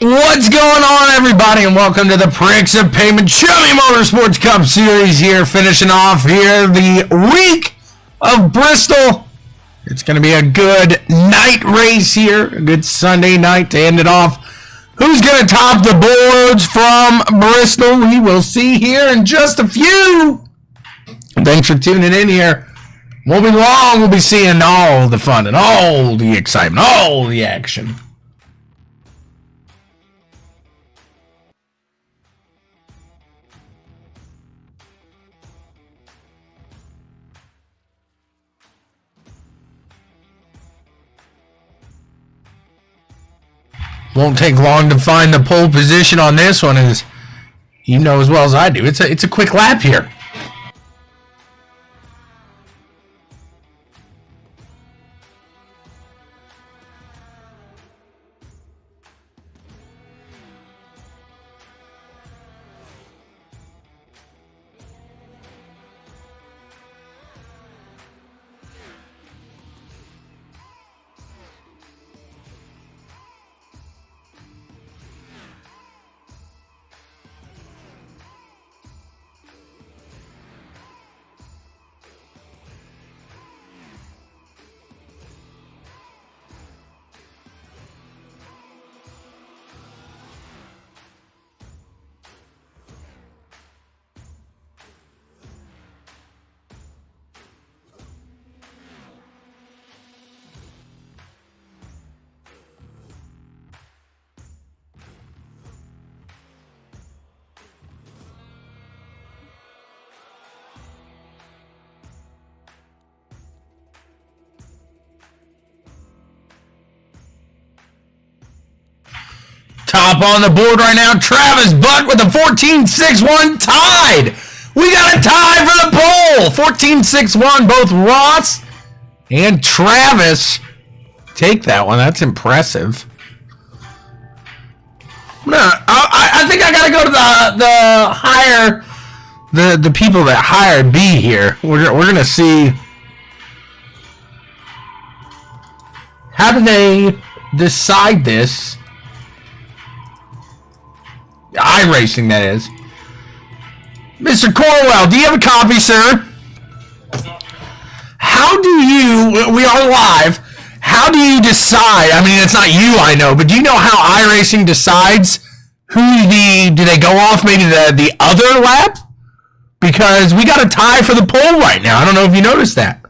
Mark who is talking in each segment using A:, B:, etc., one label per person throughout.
A: What's going on, everybody, and welcome to the Pricks of Pavement Chummy Motorsports Cup Series here, finishing off here the week of Bristol. It's going to be a good night race here, a good Sunday night to end it off. Who's going to top the boards from Bristol? We will see here in just a few. Thanks for tuning in here. Won't be long, we'll be seeing all the fun and all the excitement, all the action. Won't take long to find the pole position on this one, as you know as well as I do. It's a quick lap here. Top on the board right now, Travis Butt with a 14.61 tied. We got a tie for the pole. 14.61, both Ross and Travis take that one. That's impressive. I think I got to go to the higher, the people that hired B here. We're going to see how do they decide this. iRacing, that is. Mr. Corwell, do you have a copy, sir? How do you, we are live, how do you decide, I mean, it's not you, I know, but do you know how iRacing decides who do they go off maybe the other lap? Because we got a tie for the pole right now. I don't know if you noticed that.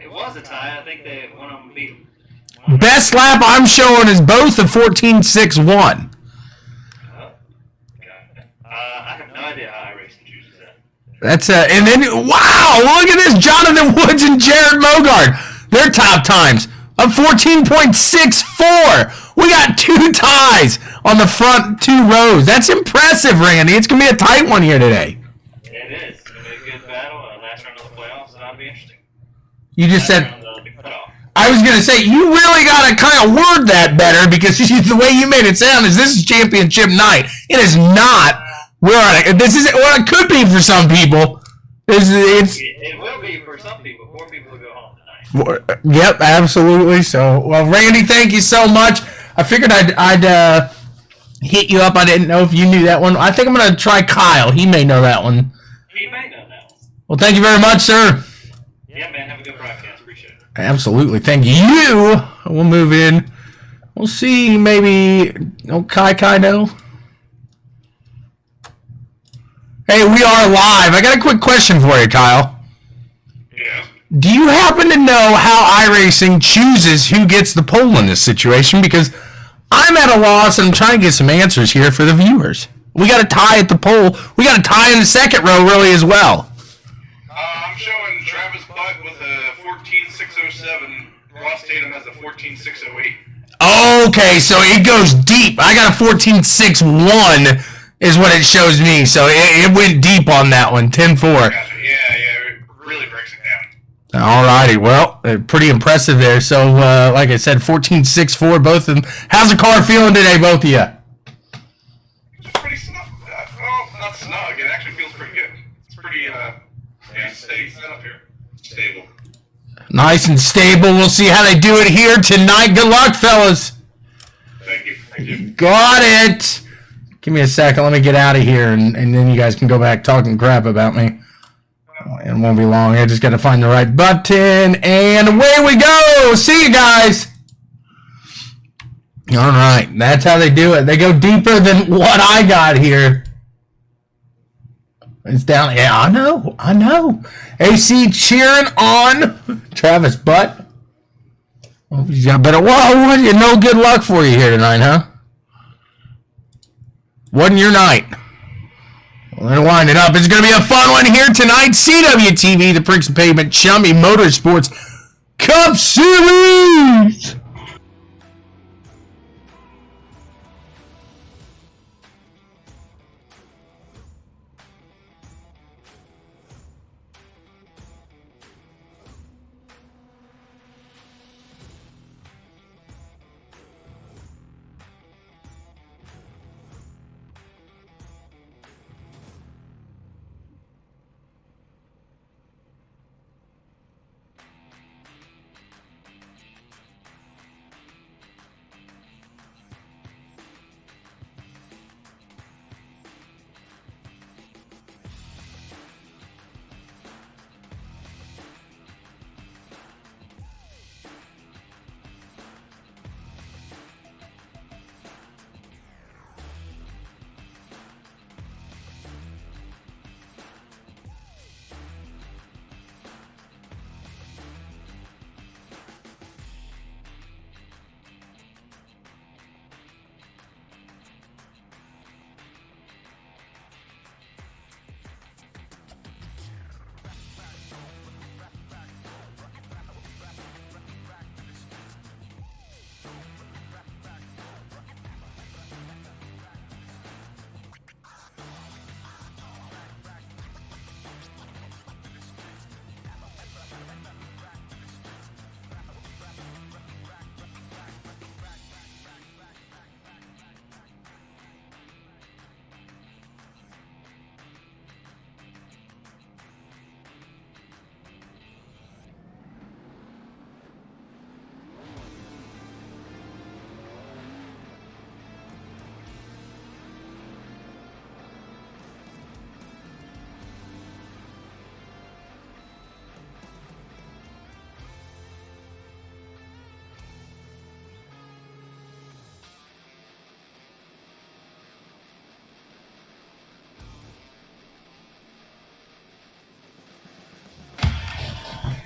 B: It was a tie. I think one of them beat him.
A: Best lap I'm showing is both of 14.61.
B: I have no idea how iRacing chooses that.
A: That's and then wow, look at this, Jonathan Woods and Jared Mogard. Their top times of 14.64. We got two ties on the front two rows. That's impressive, Randy. It's gonna be a tight one here today.
B: It is. It's gonna be a good battle. Last round of the playoffs, so that'll be interesting.
A: You just said. I was going to say, you really got to kind of word that better, because the way you made it sound is this is championship night. It is not. This is what it could be for some people.
B: It will be for some people. 4 people will go home tonight.
A: Yep, absolutely. So, well, Randy, thank you so much. I figured I'd hit you up. I didn't know if you knew that one. I think I'm going to try Kyle. He may know that one.
B: He may know that one.
A: Well, thank you very much, sir.
B: Yeah, man. Have a good broadcast. Appreciate it.
A: Absolutely. Thank you. We'll move in. We'll see. Maybe. Oh, Kai no. Hey, we are live. I got a quick question for you, Kyle.
B: Yeah.
A: Do you happen to know how iRacing chooses who gets the pole in this situation? Because I'm at a loss and I'm trying to get some answers here for the viewers. We got a tie at the pole. We got a tie in the second row, really, as well.
C: I'm showing Travis Butt with a 14.607. Ross Tatum has a 14.608.
A: Okay, so it goes deep. I got a 14.61 is what it shows me. So it went deep on that one, 10-4.
C: Gotcha. Yeah, it really breaks it down.
A: Alrighty, well, pretty impressive there. So, like I said, 14.64, both of them. How's the car feeling today, both of you?
C: It's pretty snug. Well, not snug. It actually feels pretty good. It's pretty, steady setup here. Stable.
A: Nice and stable. We'll see how they do it here tonight. Good luck, fellas.
C: Thank you.
A: Got it. Give me a second. Let me get out of here, and then you guys can go back talking crap about me. It won't be long. I just got to find the right button, and away we go. See you guys. All right, that's how they do it. They go deeper than what I got here. It's down. Yeah, I know. AC cheering on Travis Butt. Oh, he's got better. Whoa, no good luck for you here tonight, huh? Wasn't your night. Well, they're winding up. It's going to be a fun one here tonight. CWTV, the Pricks of Pavement, Chummy Motorsports Cup Series.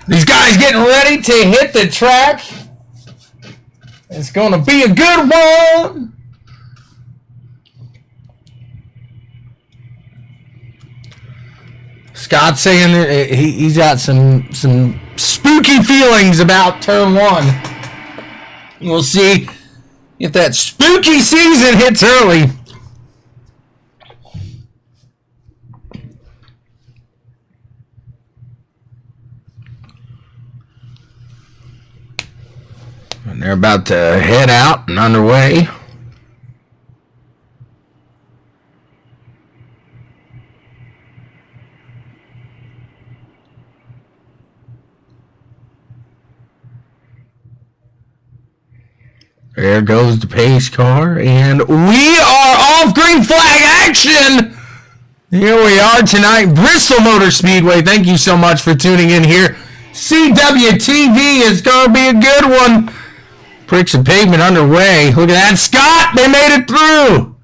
A: These guys getting ready to hit the track. It's going to be a good one. Scott's saying that he's got some spooky feelings about turn one. We'll see if that spooky season hits early. And they're about to head out and underway. There goes the pace car, and we are off. Green flag action. Here we are tonight, Bristol Motor Speedway. Thank you so much for tuning in here. CWTV is going to be a good one. Pricks of Pavement underway. Look at that. Scott, they made it through.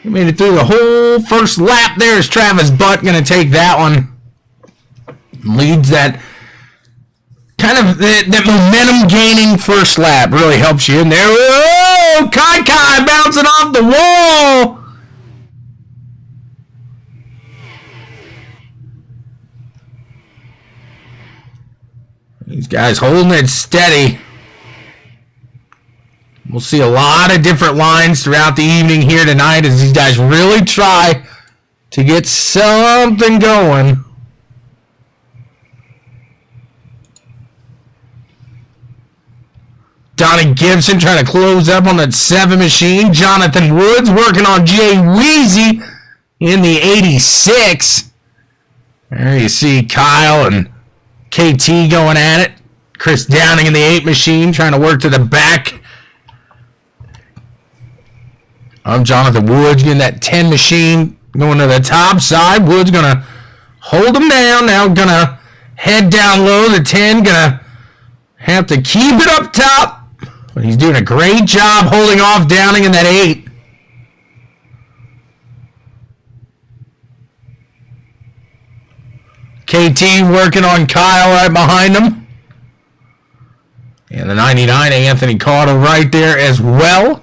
A: They made it through the whole first lap. There's Travis Butt going to take that one. Leads that kind of that momentum gaining first lap. Really helps you in there. Oh, Kati bouncing off the wall. These guys holding it steady. We'll see a lot of different lines throughout the evening here tonight as these guys really try to get something going. Donnie Gibson trying to close up on that 7 machine. Jonathan Woods working on Jay Weezy in the 86. There you see Kyle and KT going at it. Chris Downing in the 8 machine trying to work to the back. of Jonathan Woods, getting that 10 machine going to the top side. Woods going to hold him down. Now going to head down low. The 10 going to have to keep it up top. But he's doing a great job holding off Downing in that 8. KT working on Kyle right behind him. And the 99, Anthony Carter right there as well.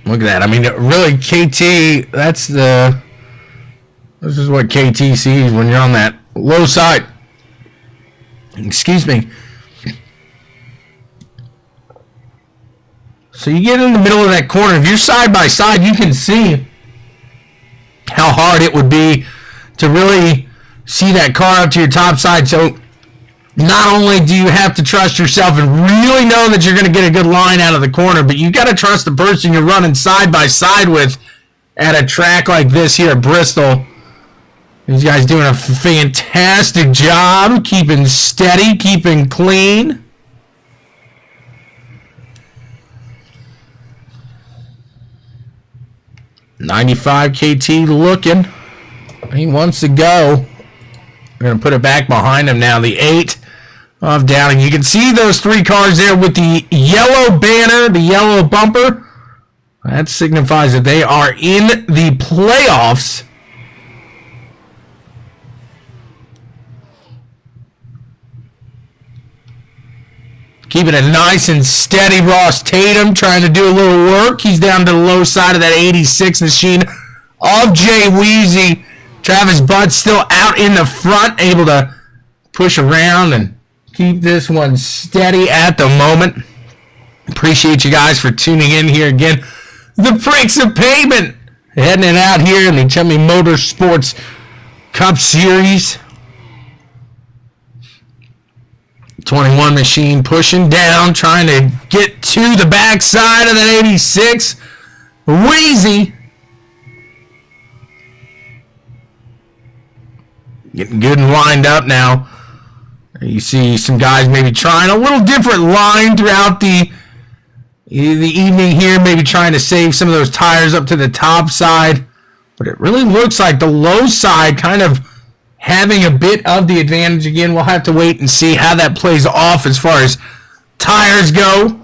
A: Look at that. I mean, really, KT, this is what KT sees when you're on that low side. Excuse me. So you get in the middle of that corner. If you're side by side, you can see how hard it would be to really see that car up to your top side. So not only do you have to trust yourself and really know that you're going to get a good line out of the corner, but you got to trust the person you're running side by side with at a track like this here at Bristol. These guys doing a fantastic job, keeping steady, keeping clean. .95 KT looking. He wants to go. We're going to put it back behind him now. The 8 of Downing. You can see those 3 cars there with the yellow banner, the yellow bumper. That signifies that they are in the playoffs. Keeping it nice and steady. Ross Tatum trying to do a little work. He's down to the low side of that 86 machine of Jay Weezy. Travis Butt still out in the front, able to push around and keep this one steady at the moment. Appreciate you guys for tuning in here again. The Pricks of Pavement heading it out here in the Chummy Motorsports Cup Series. 21 machine pushing down, trying to get to the backside of that 86. Wheezy. Getting good and lined up now. You see some guys maybe trying a little different line throughout the evening here, maybe trying to save some of those tires up to the top side. But it really looks like the low side kind of having a bit of the advantage again. We'll have to wait and see how that plays off as far as tires go.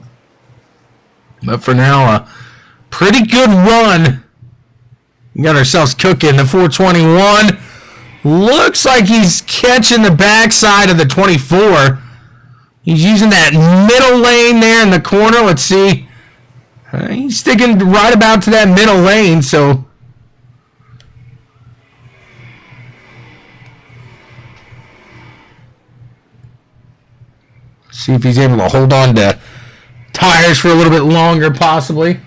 A: But for now, a pretty good run. We got ourselves cooking. The 421 looks like he's catching the backside of the 24. He's using that middle lane there in the corner. Let's see. He's sticking right about to that middle lane, so see if he's able to hold on to tires for a little bit longer, possibly.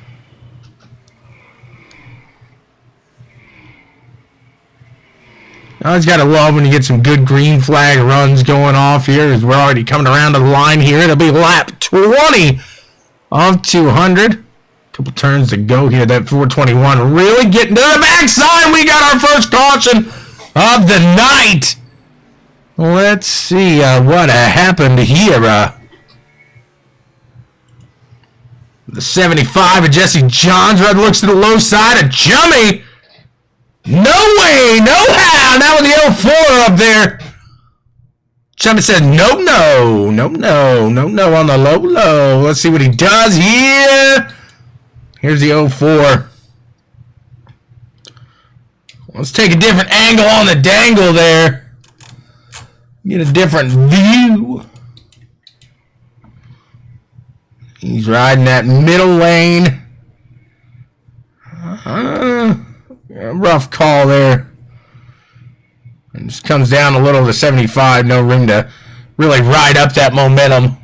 A: I always got to love when you get some good green flag runs going off here, as we're already coming around to the line here. It'll be lap 20 of 200. Couple turns to go here. That 421 really getting to the backside. We got our first caution of the night. Let's see what happened here. The 75 of Jesse Johns. Red looks to the low side of Chummy. No way, no how. Now with the 04 up there. Chummy said no on the low. Let's see what he does here. Here's the 04. Let's take a different angle on the dangle there. Get a different view. He's riding that middle lane. Rough call there. And just comes down a little to 75. No room to really ride up that momentum.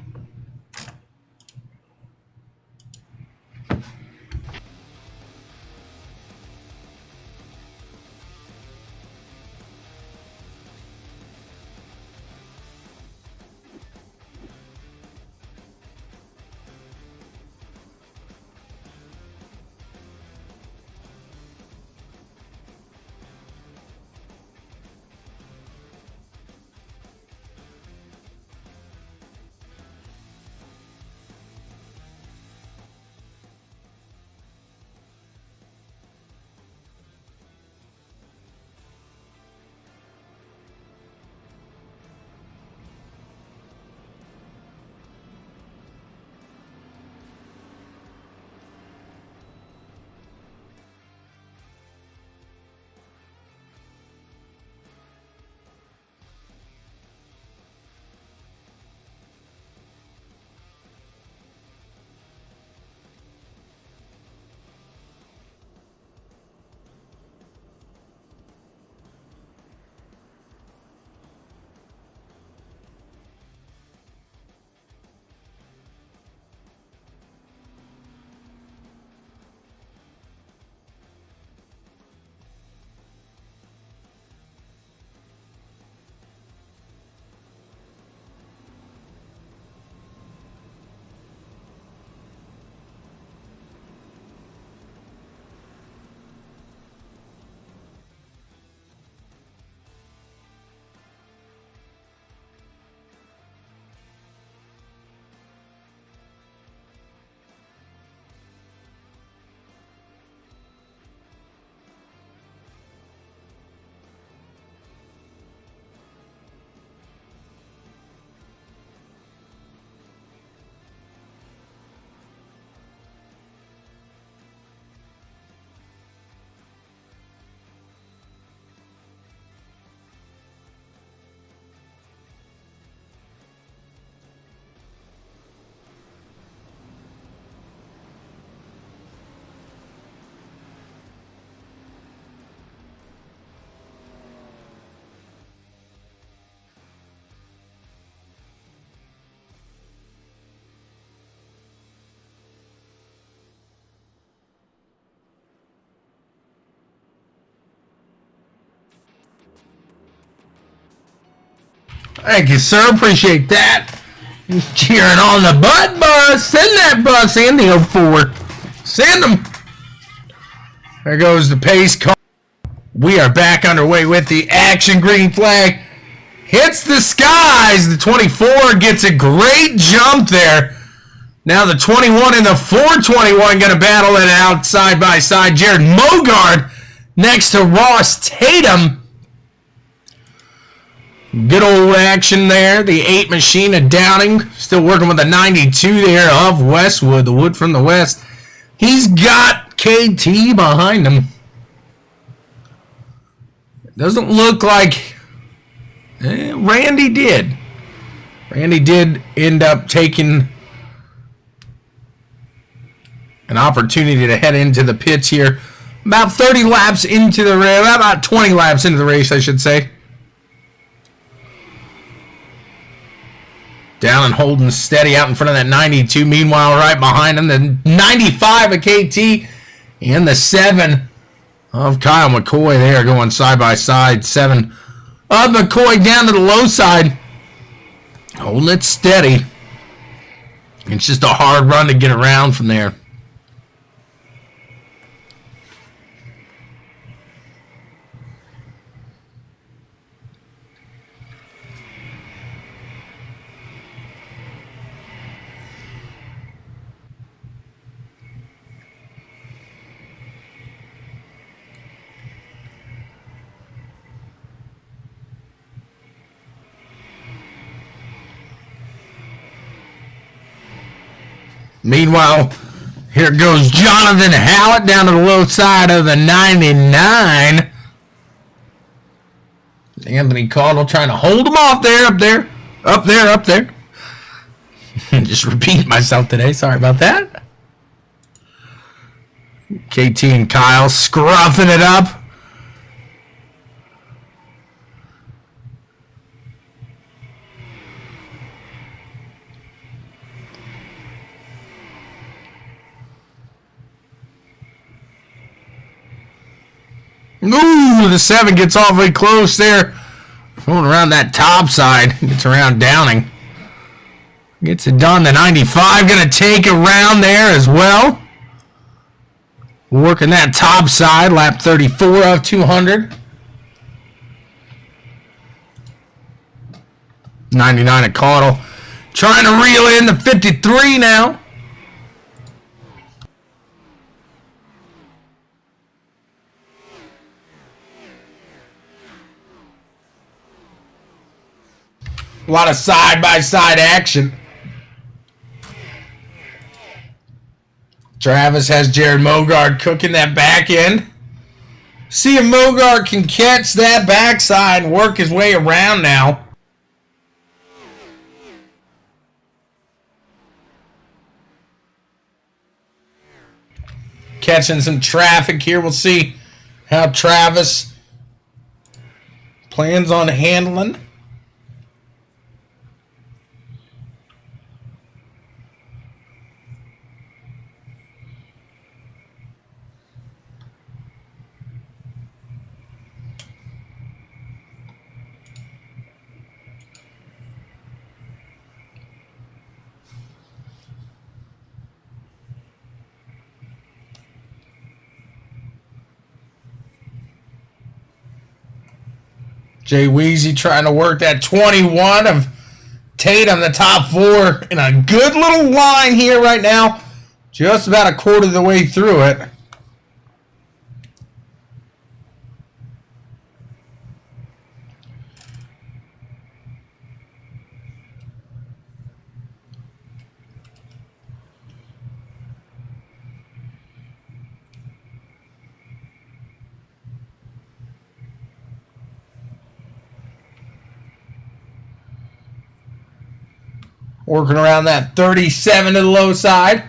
A: Thank you, sir. Appreciate that. He's cheering on the butt bus. Send that bus in the 04. Send them. There goes the pace car. We are back underway with the action. Green flag hits the skies. The 24 gets a great jump there. Now the 21 and the 421 going to battle it out side by side. Jared Mogard next to Ross Tatum. Good old action there. The 8 machine of Downing. Still working with the 92 there of Westwood. The wood from the west. He's got KT behind him. Doesn't look like... Randy did. Randy did end up taking an opportunity to head into the pits here. About 30 laps into the race. About 20 laps into the race, I should say. Down and holding steady out in front of that 92. Meanwhile, right behind him, the 95 of KT and the 7 of Kyle McCoy there going side by side. 7 of McCoy down to the low side. Holding it steady. It's just a hard run to get around from there. Meanwhile, here goes Jonathan Hallett down to the low side of the 99. Anthony Caudle trying to hold him off there, up there. Just repeat myself today. Sorry about that. KT and Kyle scruffing it up. Ooh, the 7 gets awfully close there. Going around that top side. Gets around Downing. Gets it done. The 95 going to take a round there as well. Working that top side. Lap 34 of 200. 99 at Caudle. Trying to reel in the 53 now. A lot of side-by-side action. Travis has Jared Mogard cooking that back end. See if Mogard can catch that backside and work his way around now. Catching some traffic here. We'll see how Travis plans on handling. Jay Weezy trying to work that 21 of Tatum, the top 4, in a good little line here right now. Just about a quarter of the way through it. Working around that 37 to the low side.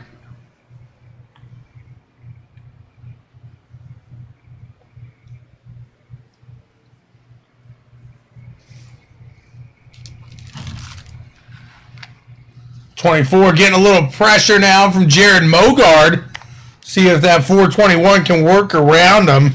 A: .24 getting a little pressure now from Jared Mogard. See if that 421 can work around him.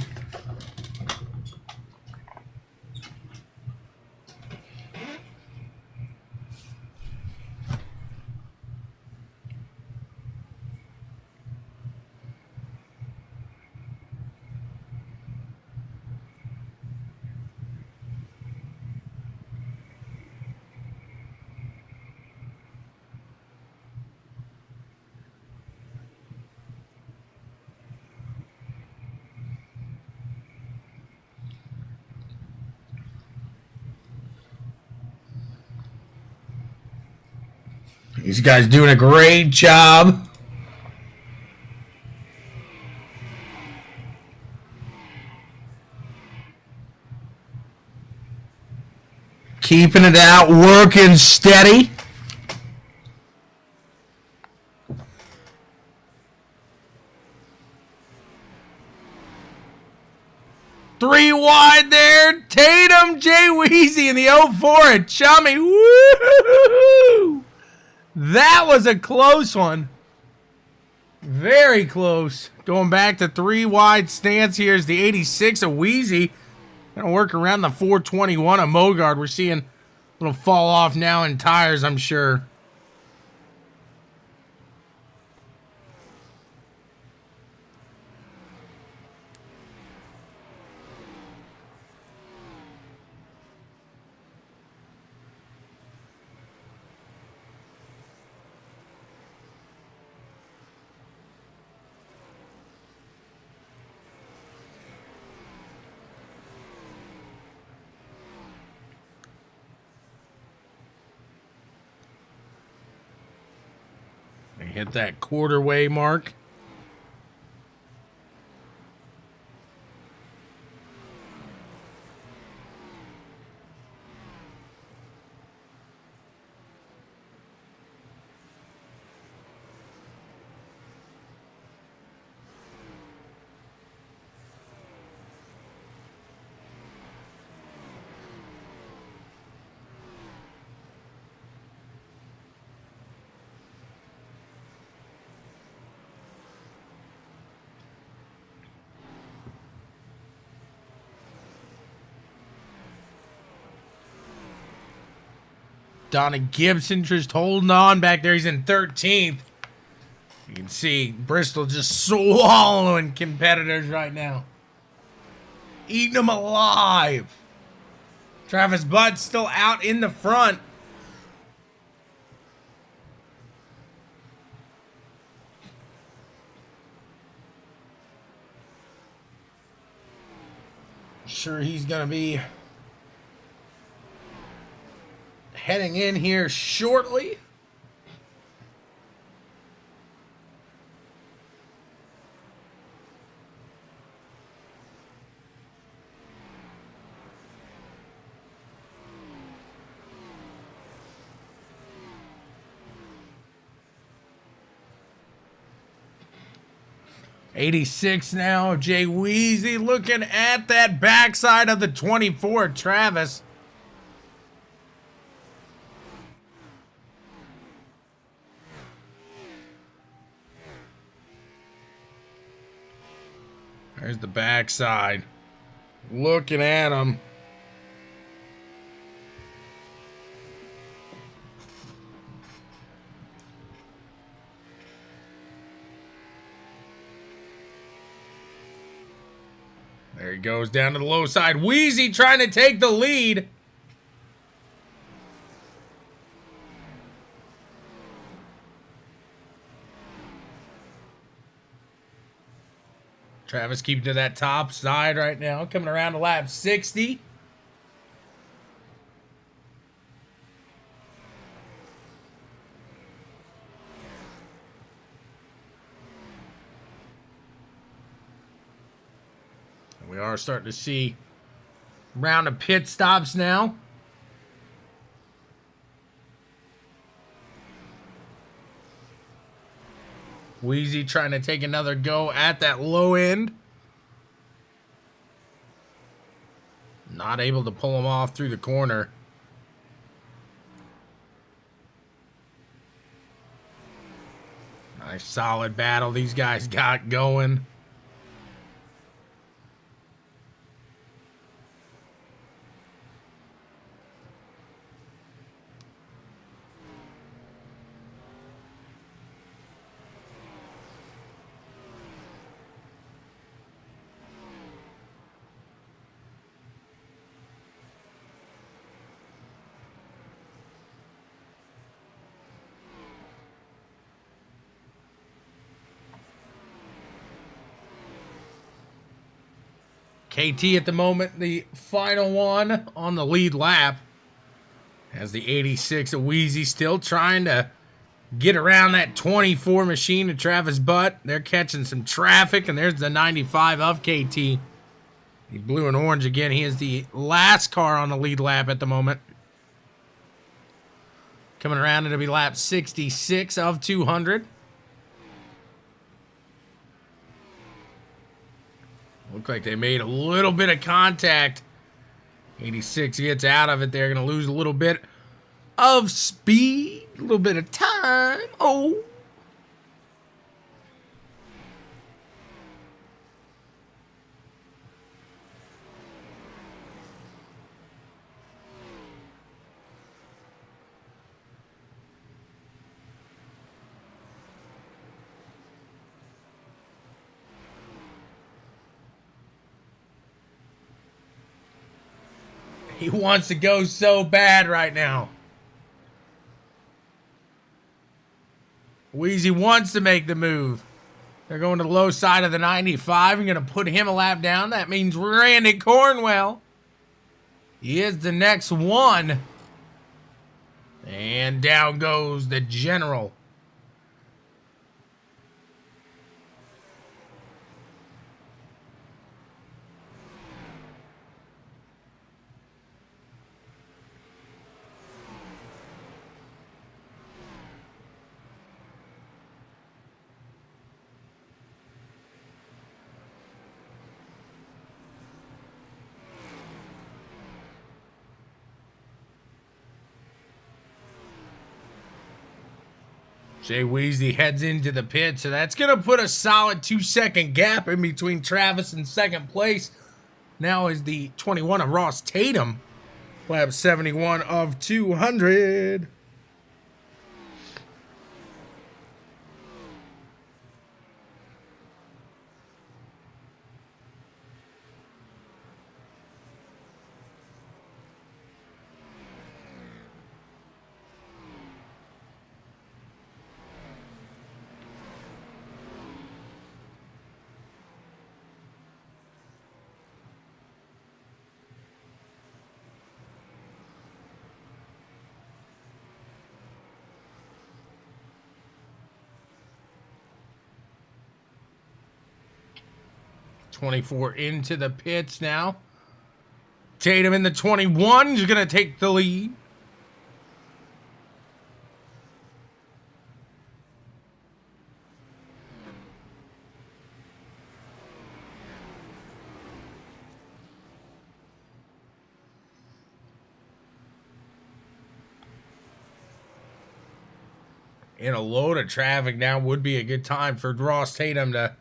A: These guys doing a great job. Keeping it out, working steady. Three wide there. Tatum, Jay Weezy in the 0-4 at Chummy. Woo! That was a close one. Very close. Going back to three wide stance here is the 86 of Weezy. Gonna work around the 421 of Mogard. We're seeing a little fall off now in tires, I'm sure. They hit that quarter-way mark. Donna Gibson just holding on back there. He's in 13th. You can see Bristol just swallowing competitors right now. Eating them alive. Travis Butt still out in the front. Sure, he's going to be heading in here shortly. '86 now, Jay Weezy looking at that backside of the 24, Travis. There's the backside. Looking at him. There he goes down to the low side. Weezy trying to take the lead. Travis keeping to that top side right now. Coming around to lap 60. We are starting to see round of pit stops now. Weezy trying to take another go at that low end. Not able to pull him off through the corner. Nice solid battle these guys got going. KT at the moment, the final one on the lead lap. As the 86 of Weezy still trying to get around that 24 machine of Travis Butt. They're catching some traffic, and there's the 95 of KT. He's blue and orange again. He is the last car on the lead lap at the moment. Coming around, it'll be lap 66 of 200. Look like they made a little bit of contact. 86 gets out of it. They're going to lose a little bit of speed, a little bit of time. Oh. He wants to go so bad right now. Wheezy wants to make the move. They're going to the low side of the 95. I'm going to put him a lap down. That means Randy Cornwell. He is the next one. And down goes the General. Jay Weasley heads into the pit, so that's going to put a solid 2-second gap in between Travis and second place. Now is the 21 of Ross Tatum, lap 71 of 200. .24 into the pits now. Tatum in the 21 is going to take the lead. In a load of traffic now would be a good time for Ross Tatum to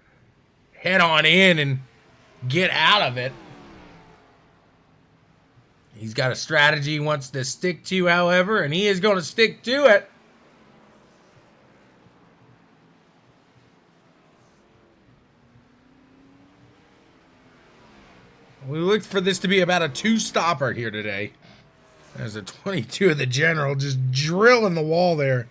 A: head on in and get out of it. He's got a strategy he wants to stick to, however, and he is going to stick to it. We looked for this to be about a two-stopper here today. There's a 22 of the General just drilling the wall there.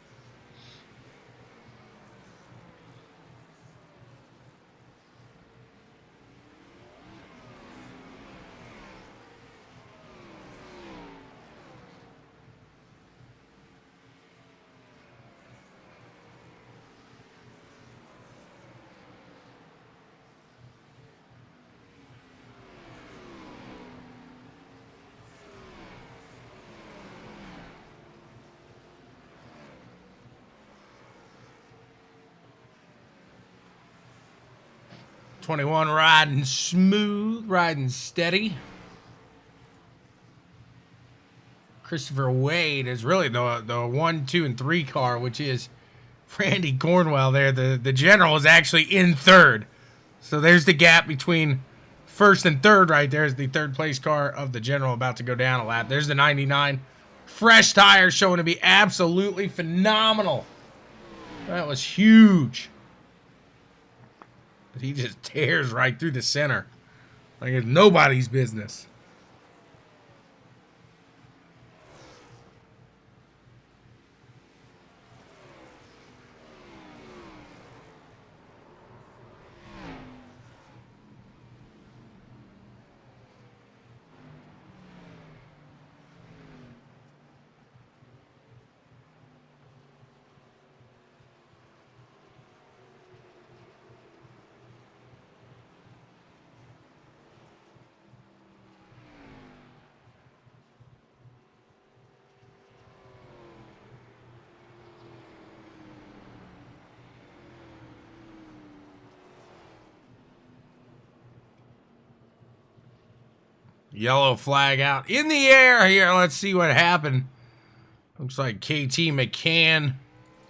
A: .21 riding smooth, riding steady. Christopher Wade is really the 1, 2, and 3 car, which is Randy Cornwell there. The General is actually in third. So there's the gap between first and third right there is the third place car of the General about to go down a lap. There's the 99. Fresh tires showing to be absolutely phenomenal. That was huge. But he just tears right through the center. Like it's nobody's business. Yellow flag out in the air here. Let's see what happened. Looks like KT McCann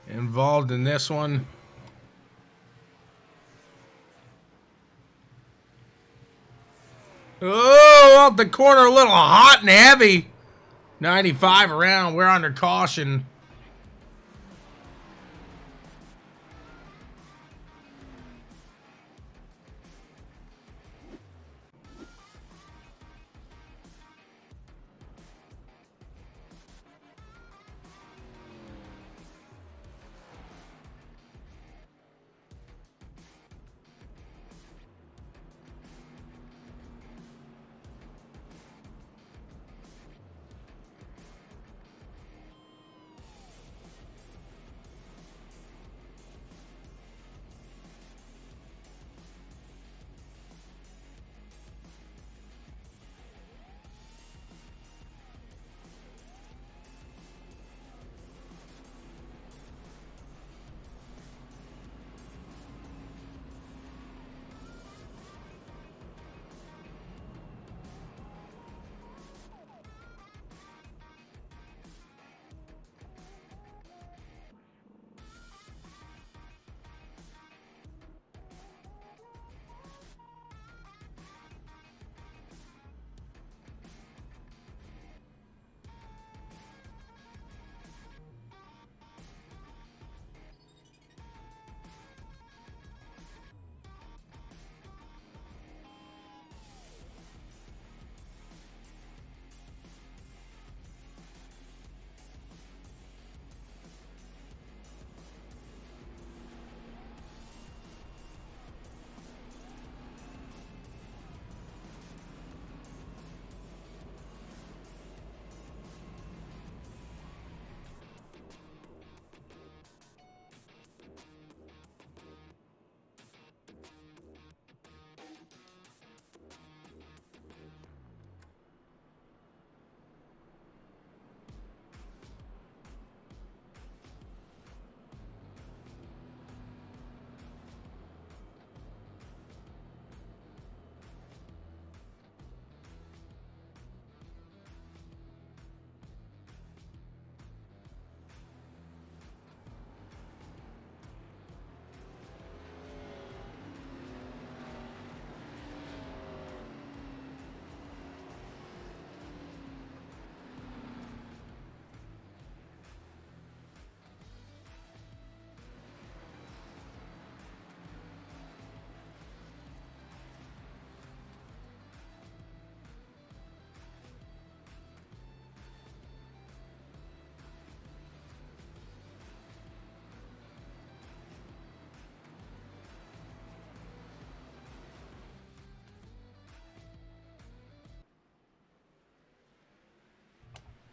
A: involved in this one. Oh, off the corner, a little hot and heavy. 95 around. We're under caution.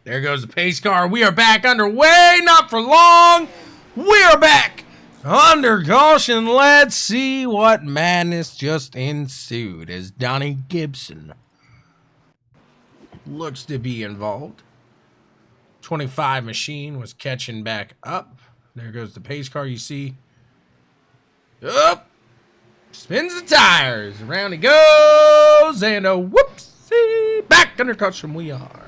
A: There goes the pace car. We are back underway. Not for long. We are back under caution. Let's see what madness just ensued as Donnie Gibson looks to be involved. 25 machine was catching back up. There goes the pace car. You see. Up. Spins the tires. Around he goes. And a whoopsie. Back under caution we are.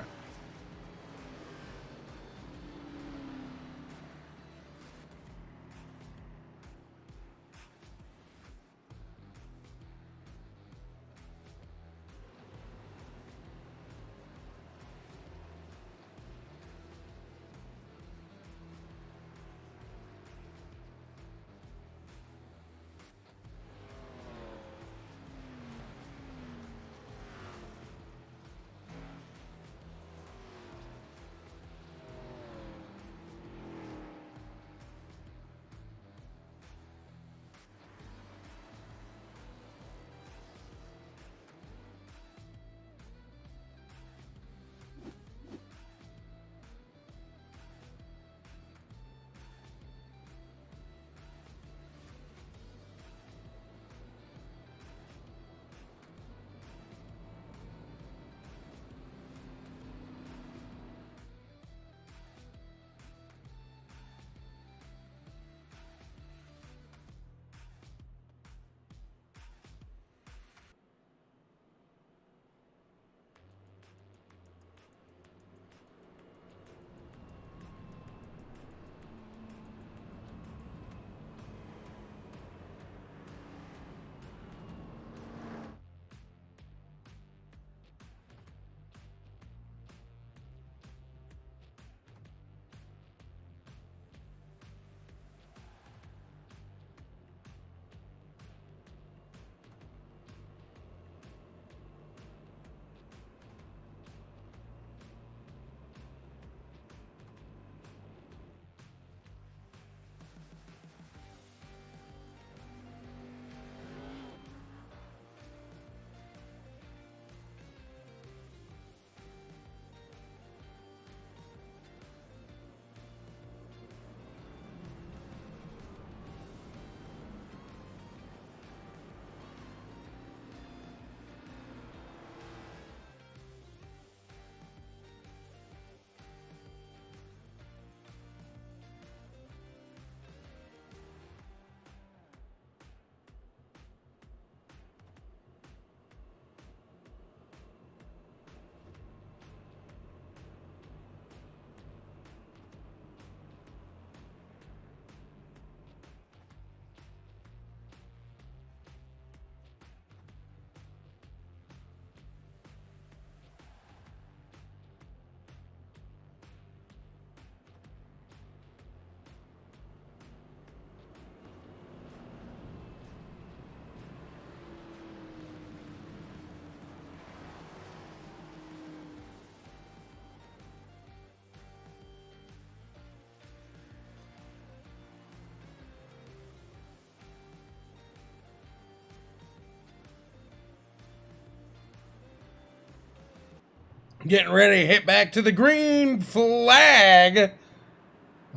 A: Getting ready to hit back to the green flag.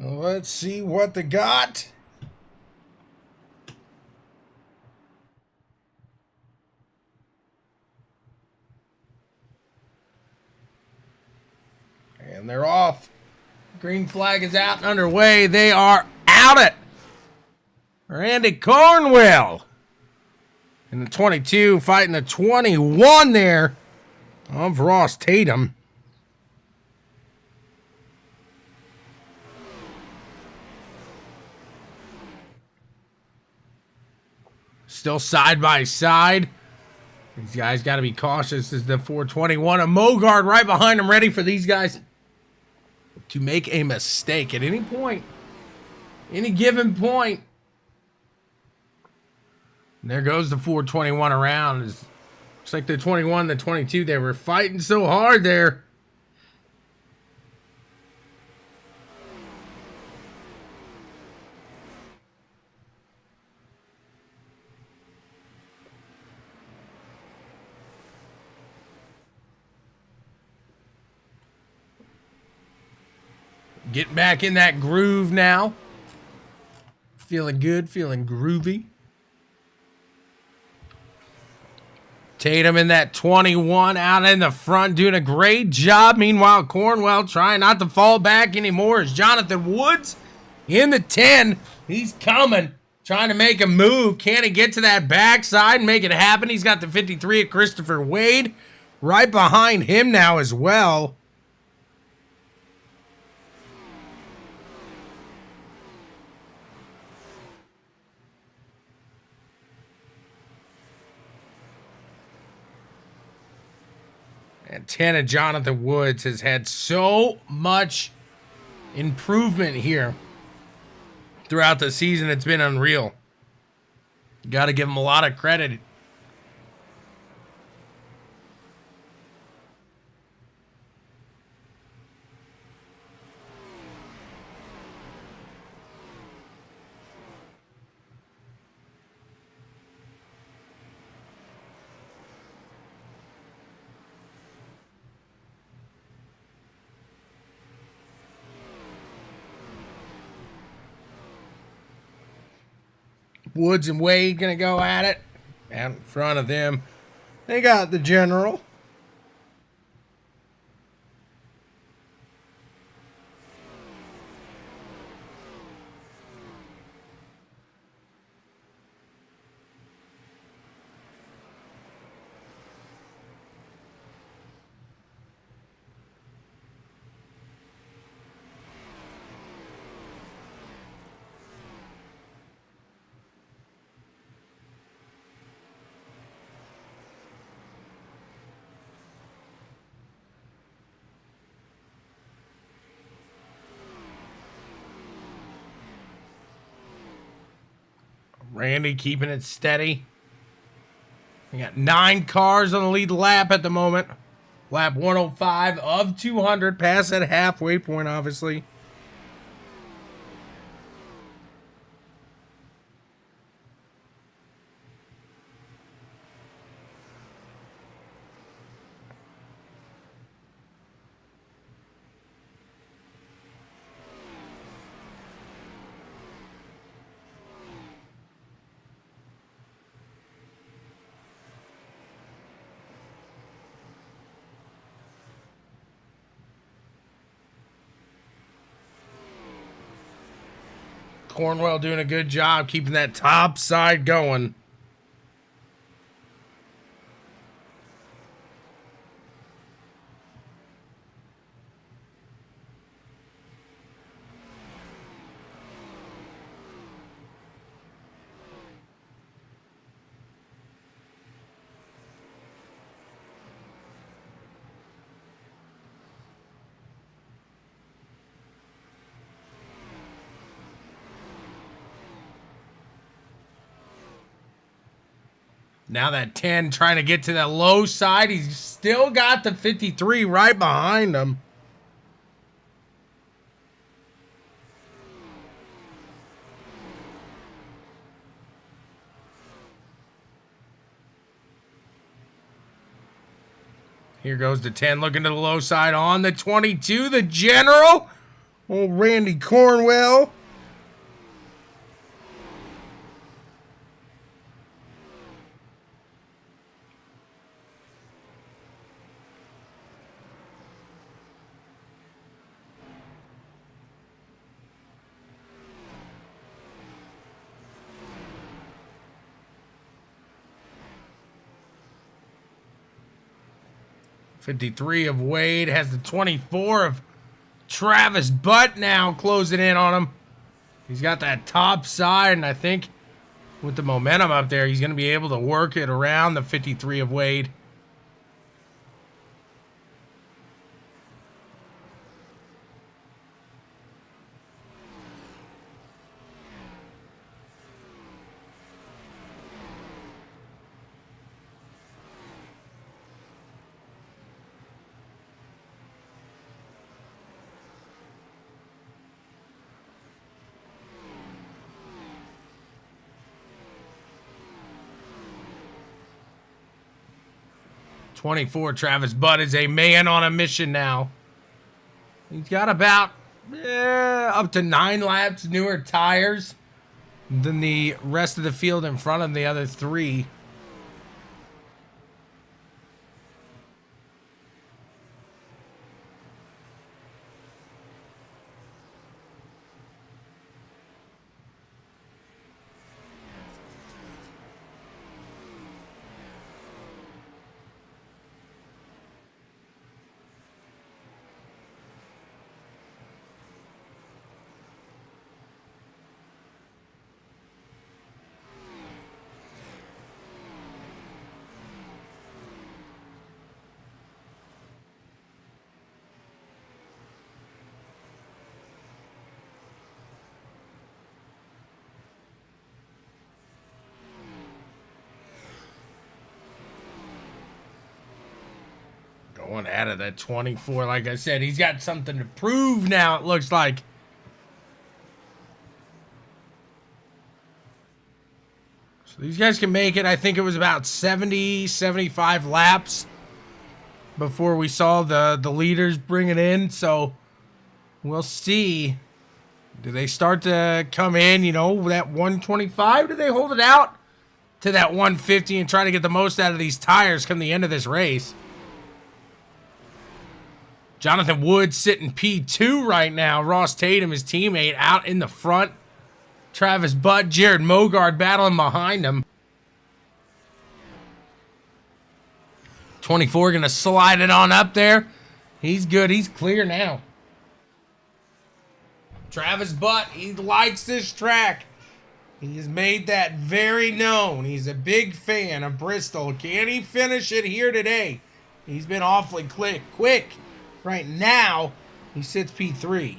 A: Let's see what they got. And they're off. Green flag is out and underway. They are out it. Randy Cornwell in the 22 fighting the 21 there of Ross Tatum. Still side by side. These guys got to be cautious as the 421. A Mogard right behind them, ready for these guys to make a mistake at any point. Any given point. And there goes the 421 around. Looks like the 21, the 22, they were fighting so hard there. Getting back in that groove now. Feeling good, feeling groovy. Tatum in that 21 out in the front doing a great job. Meanwhile, Cornwell trying not to fall back anymore as Jonathan Woods in the 10. He's coming, trying to make a move. Can he get to that backside and make it happen? He's got the 53 of Christopher Wade right behind him now as well. And 10 of Jonathan Woods has had so much improvement here throughout the season. It's been unreal. Got to give him a lot of credit. Woods and Wade gonna go at it. Out in front of them, they got the general. Randy keeping it steady. We got 9 cars on the lead lap at the moment. Lap 105 of 200. Past that halfway point, obviously. Cornwell doing a good job keeping that top side going. Now that 10 trying to get to the low side. He's still got the 53 right behind him. Here goes the 10, looking to the low side on the 22, the General. Old Randy Cornwell. '53 of Wade has the 24 of Travis Butt now closing in on him. He's got that top side, and I think with the momentum up there, he's going to be able to work it around the 53 of Wade. '24 Travis Butt is a man on a mission now. He's got about up to 9 laps newer tires than the rest of the field in front of the other 3. Going out of that 24, like I said, he's got something to prove now, it looks like. So these guys can make it. I think it was about 70, 75 laps before we saw the leaders bring it in. So we'll see. Do they start to come in, you know, that 125? Do they hold it out to that 150 and try to get the most out of these tires come the end of this race? Jonathan Wood sitting P2 right now. Ross Tatum, his teammate, out in the front. Travis Butt, Jared Mogard battling behind him. 24 going to slide it on up there. He's good. He's clear now. Travis Butt, he likes this track. He has made that very known. He's a big fan of Bristol. Can he finish it here today? He's been awfully quick. Right now, he sits P3.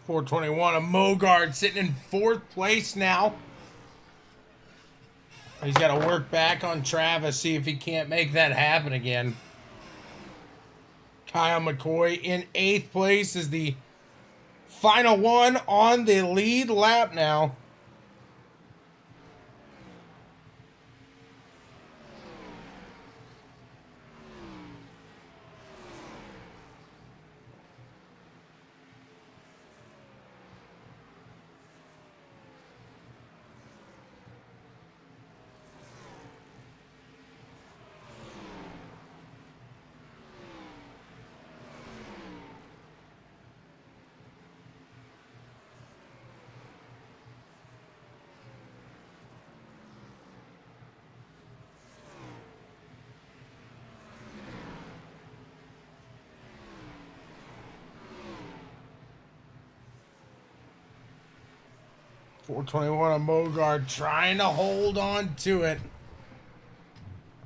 A: .421 of Mogard sitting in 4th place now. He's got to work back on Travis, see if he can't make that happen again. Kyle McCoy in 8th place is the final one on the lead lap now. 421 on Mogard trying to hold on to it.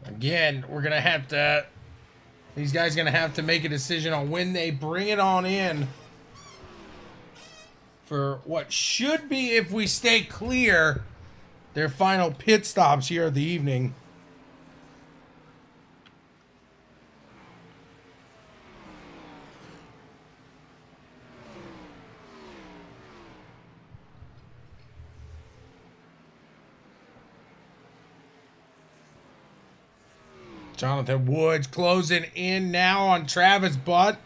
A: Again, we're going to have to... These guys going to have to make a decision on when they bring it on in. For what should be, if we stay clear, their final pit stops here of the evening. Jonathan Woods closing in now on Travis Butt.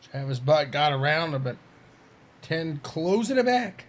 A: Travis Butt got around him, but 10 closing it back.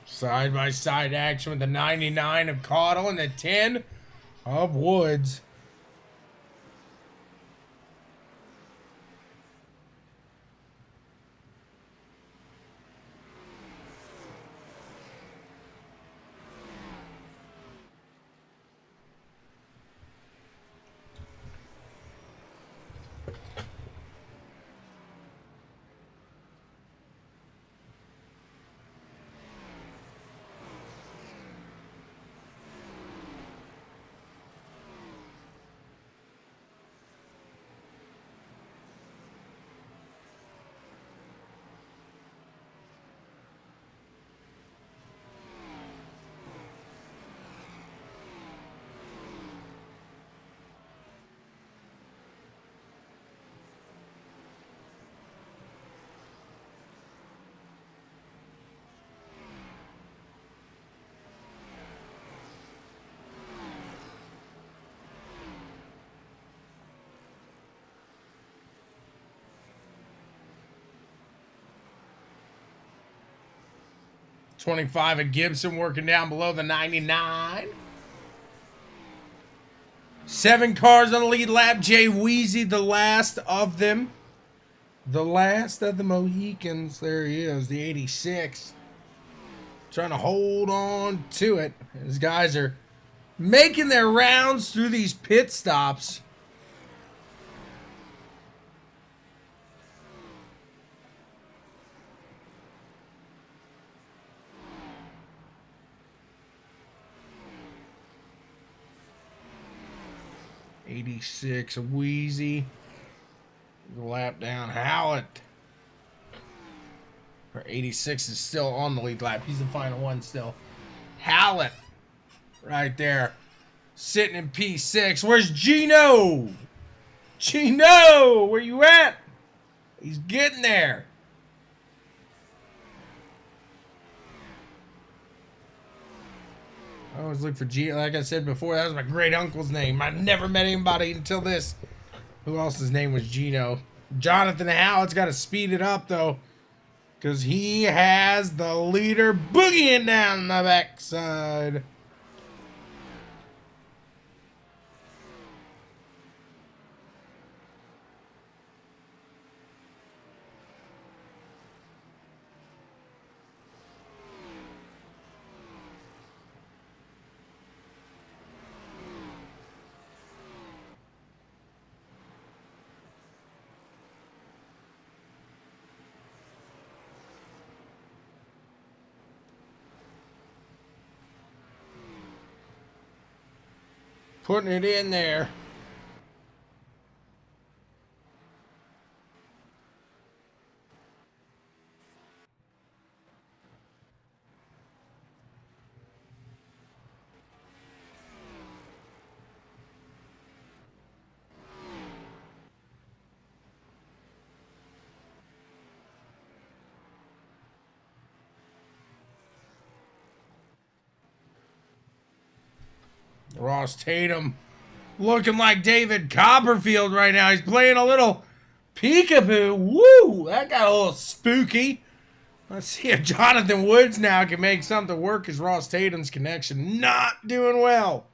A: Side-by-side action with the 99 of Caudle and the 10 of Woods. $25 of Gibson working down below the 99. 7 cars on the lead lap. Jay Weezy, the last of them. The last of the Mohicans. There he is, the 86. Trying to hold on to it. These guys are making their rounds through these pit stops. '86 Wheezy. The lap down. Howlett. Or 86 is still on the lead lap. He's the final one still. Howlett. Right there. Sitting in P6. Where's Gino? Gino! Where you at? He's getting there. I always look for Gino. Like I said before, that was my great uncle's name. I never met anybody until this. Who else's name was Gino? Jonathan Hallett's got to speed it up, though. Because he has the leader boogieing down the backside. Putting it in there. Ross Tatum looking like David Copperfield right now. He's playing a little peekaboo. Woo! That got a little spooky. Let's see if Jonathan Woods now can make something work as Ross Tatum's connection not doing well.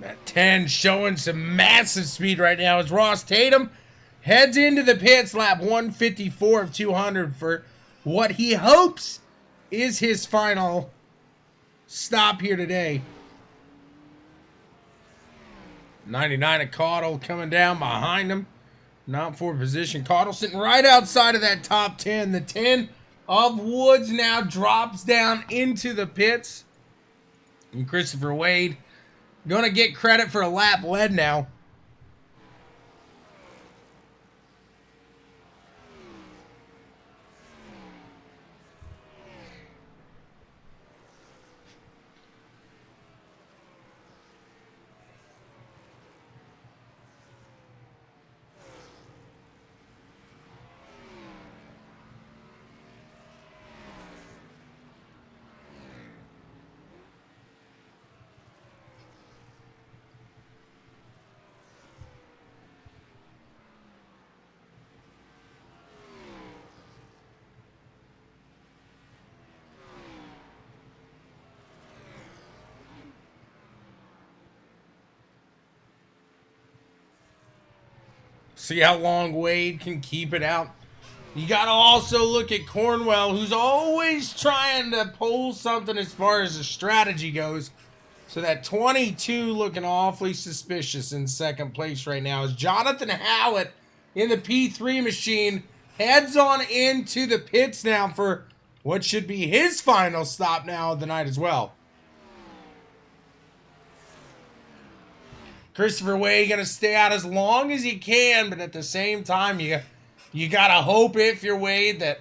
A: That 10 showing some massive speed right now as Ross Tatum heads into the pits, lap 154 of 200 for what he hopes is his final stop here today. 99 of Caudle coming down behind him. Not for position. Caudle sitting right outside of that top 10. The 10 of Woods now drops down into the pits. And Christopher Wade gonna get credit for a lap led now. See how long Wade can keep it out. You got to also look at Cornwell, who's always trying to pull something as far as the strategy goes. So that 22 looking awfully suspicious in second place right now as Jonathan Howlett in the P3 machine heads on into the pits now for what should be his final stop now of the night as well. Christopher Wade gonna stay out as long as he can, but at the same time, you gotta hope if you're Wade that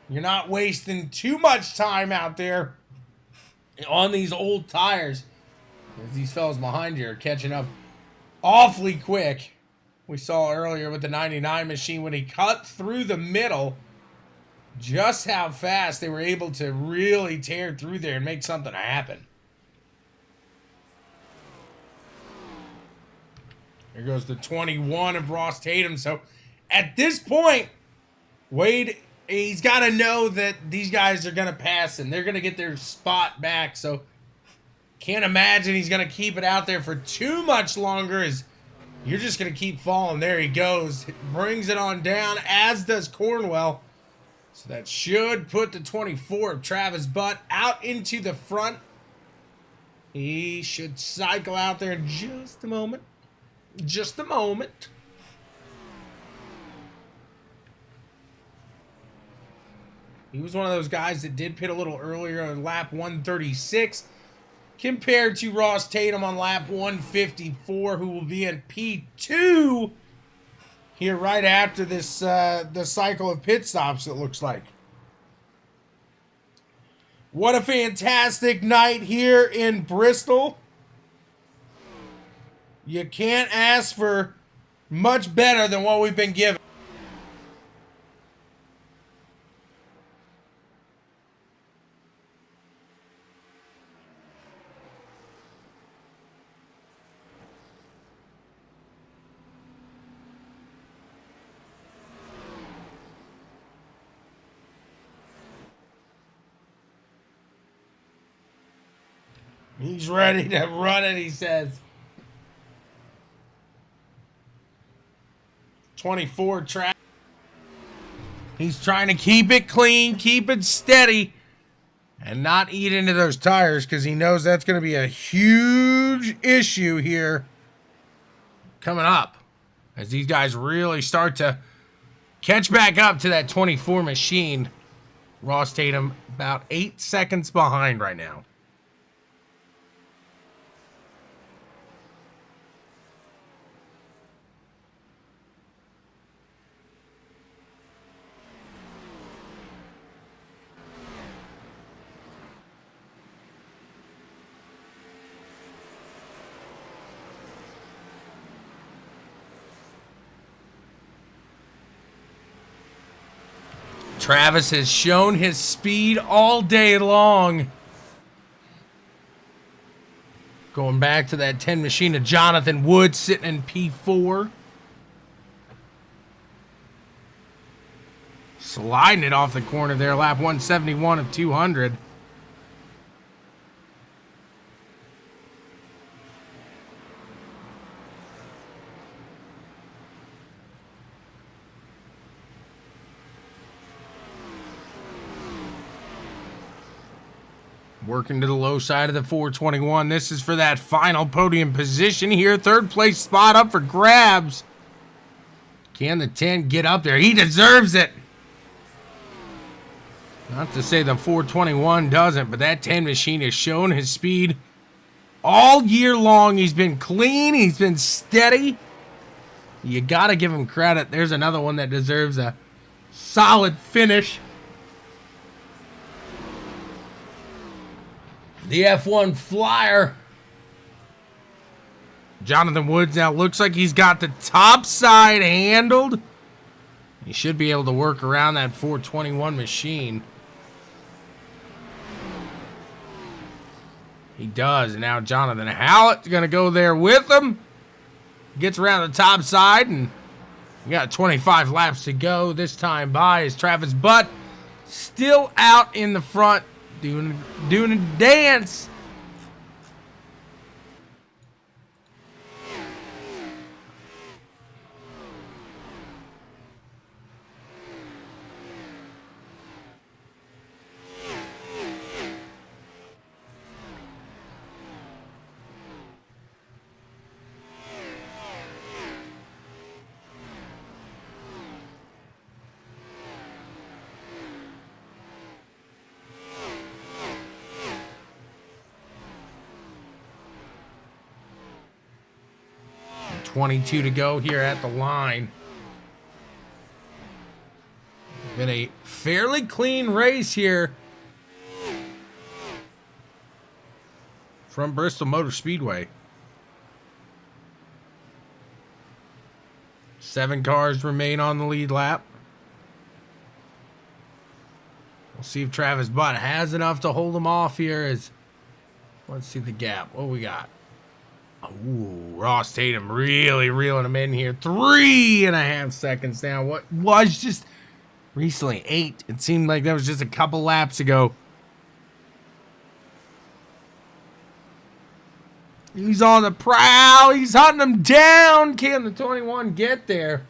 A: you're not wasting too much time out there on these old tires. As these fellas behind you are catching up awfully quick. We saw earlier with the 99 machine when he cut through the middle, just how fast they were able to really tear through there and make something happen. There goes the 21 of Ross Tatum. So at this point, Wade, he's got to know that these guys are going to pass him. They're going to get their spot back. So can't imagine he's going to keep it out there for too much longer as you're just going to keep falling. There he goes. Brings it on down, as does Cornwell. So that should put the 24 of Travis Butt out into the front. He should cycle out there in just a moment. Just a moment. He was one of those guys that did pit a little earlier on lap 136 compared to Ross Tatum on lap 154, who will be in P2 here right after this the cycle of pit stops, it looks like. What a fantastic night here in Bristol. You can't ask for much better than what we've been given. He's ready to run it, he says. 24 track. He's trying to keep it clean, keep it steady, and not eat into those tires because he knows that's going to be a huge issue here coming up. as these guys really start to catch back up to that 24 machine. Ross Tatum about 8 seconds behind right now. Travis has shown his speed all day long. Going back to that 10 machine of Jonathan Wood sitting in P4. Sliding it off the corner there, lap 171 of 200. Working to the low side of the 421. This is for that final podium position here. Third place spot up for grabs. Can the 10 get up there? He deserves it. Not to say the 421 doesn't, but that 10 machine has shown his speed all year long. He's been clean. He's been steady. You got to give him credit. There's another one that deserves a solid finish. The F1 Flyer. Jonathan Woods now looks like he's got the top side handled. He should be able to work around that 421 machine. He does. And now Jonathan Hallett's going to go there with him. Gets around the top side, and we got 25 laps to go. This time by is Travis Butt still out in the front. Doing a dance. .22 to go here at the line. Been a fairly clean race here from Bristol Motor Speedway. 7 cars remain on the lead lap. We'll see if Travis Butt has enough to hold him off here. Let's see the gap. What we got? Ooh, Ross Tatum really reeling him in here. 3.5 seconds now. What was just recently 8. It seemed like that was just a couple laps ago. He's on the prowl. He's hunting him down. Can the 21 get there?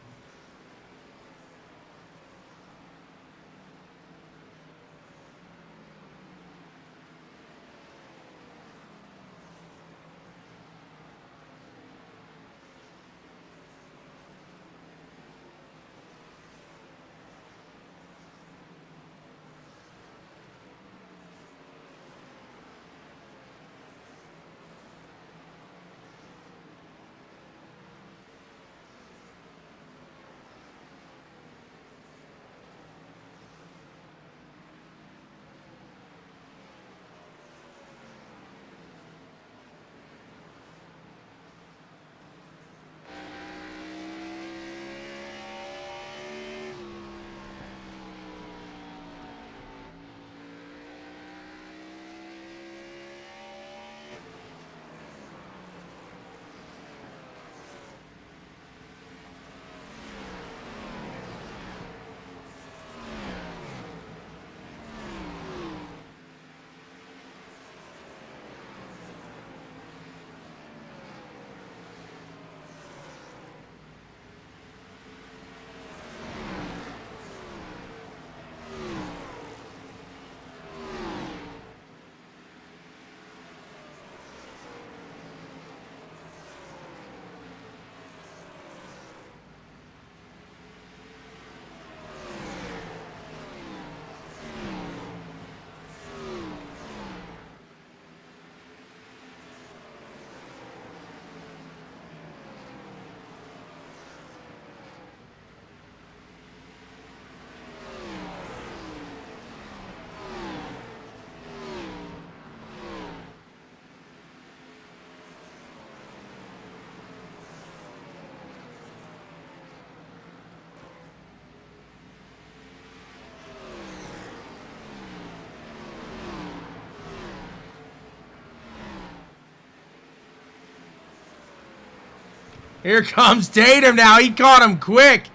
A: Here comes Tatum now. He caught him quick.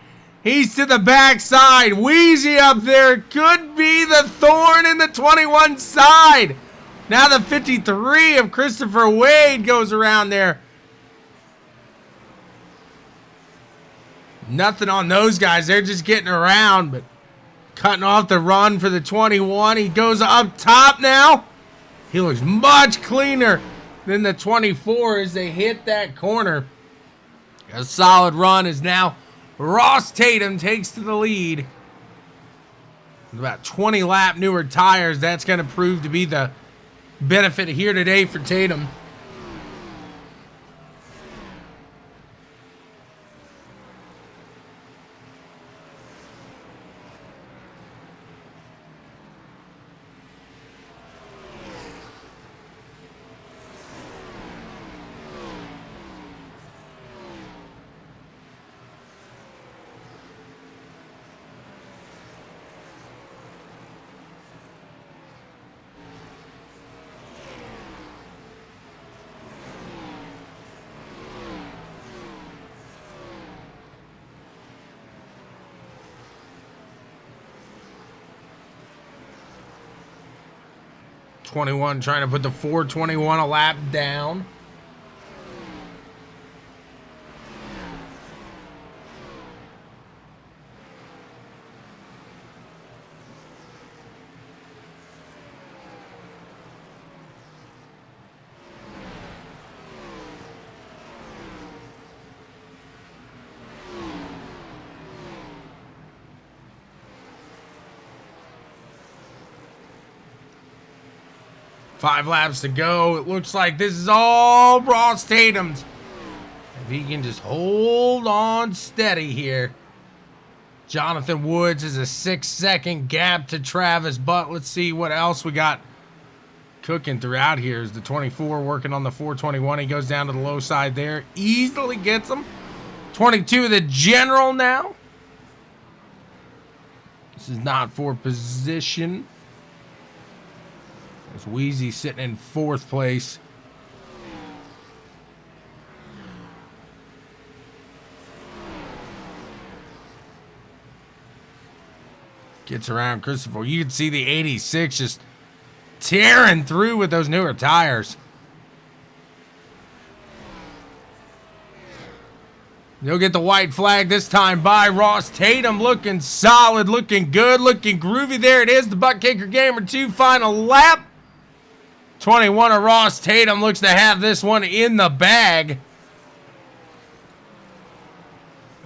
A: He's to the backside. Wheezy up there. Could be the thorn in the 21 side. Now the 53 of Christopher Wade goes around there. Nothing on those guys. They're just getting around, but cutting off the run for the 21. He goes up top now. He looks much cleaner than the 24 as they hit that corner. A solid run is now Ross Tatum takes to the lead. With about 20 lap newer tires, that's going to prove to be the benefit here today for Tatum. .21 trying to put the 421 a lap down. Five laps to go. It looks like this is all Ross Tatum's. If he can just hold on steady here. Jonathan Woods is a 6-second gap to Travis Butt. Let's see what else we got cooking throughout here. Is the 24 working on the 421. He goes down to the low side there. Easily gets him. 22 the general now. This is not for position. There's Wheezy sitting in 4th place. Gets around Christopher. You can see the 86 just tearing through with those newer tires. You'll get the white flag this time by Ross Tatum. Looking solid, looking good, looking groovy. There it is, the ButtKicker Gamer 2 final lap. 21 of Ross Tatum looks to have this one in the bag.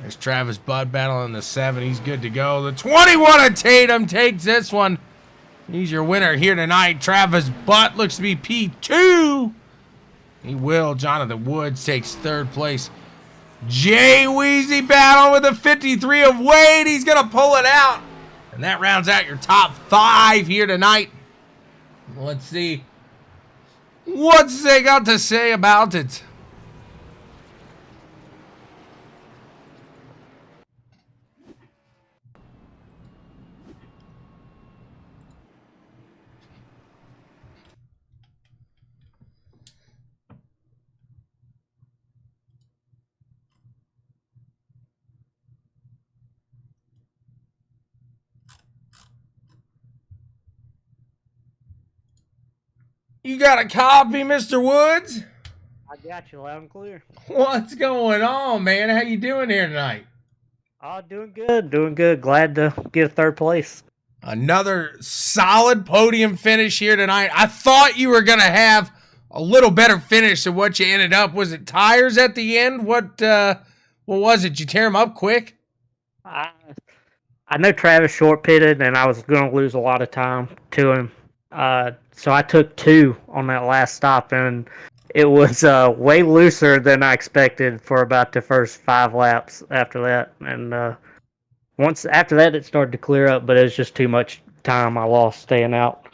A: There's Travis Butt battling the 7. He's good to go. The 21 of Tatum takes this one. He's your winner here tonight. Travis Butt looks to be P2. He will. Jonathan Woods takes 3rd place. Jay Wheezy battle with a 53 of Wade. He's going to pull it out. And that rounds out your top 5 here tonight. Let's see what's they got to say about it. You got a copy, Mr. Woods?
D: I got you loud and clear.
A: What's going on, man? How you doing here tonight?
D: Oh, doing good. Glad to get 3rd place.
A: Another solid podium finish here tonight. I thought you were going to have a little better finish than what you ended up. Was it tires at the end? What was it? Did you tear them up quick?
D: I know Travis short pitted, and I was going to lose a lot of time to him. So I took 2 on that last stop, and it was way looser than I expected for about the first 5 laps after that. And once after that, it started to clear up, but it was just too much time I lost staying out.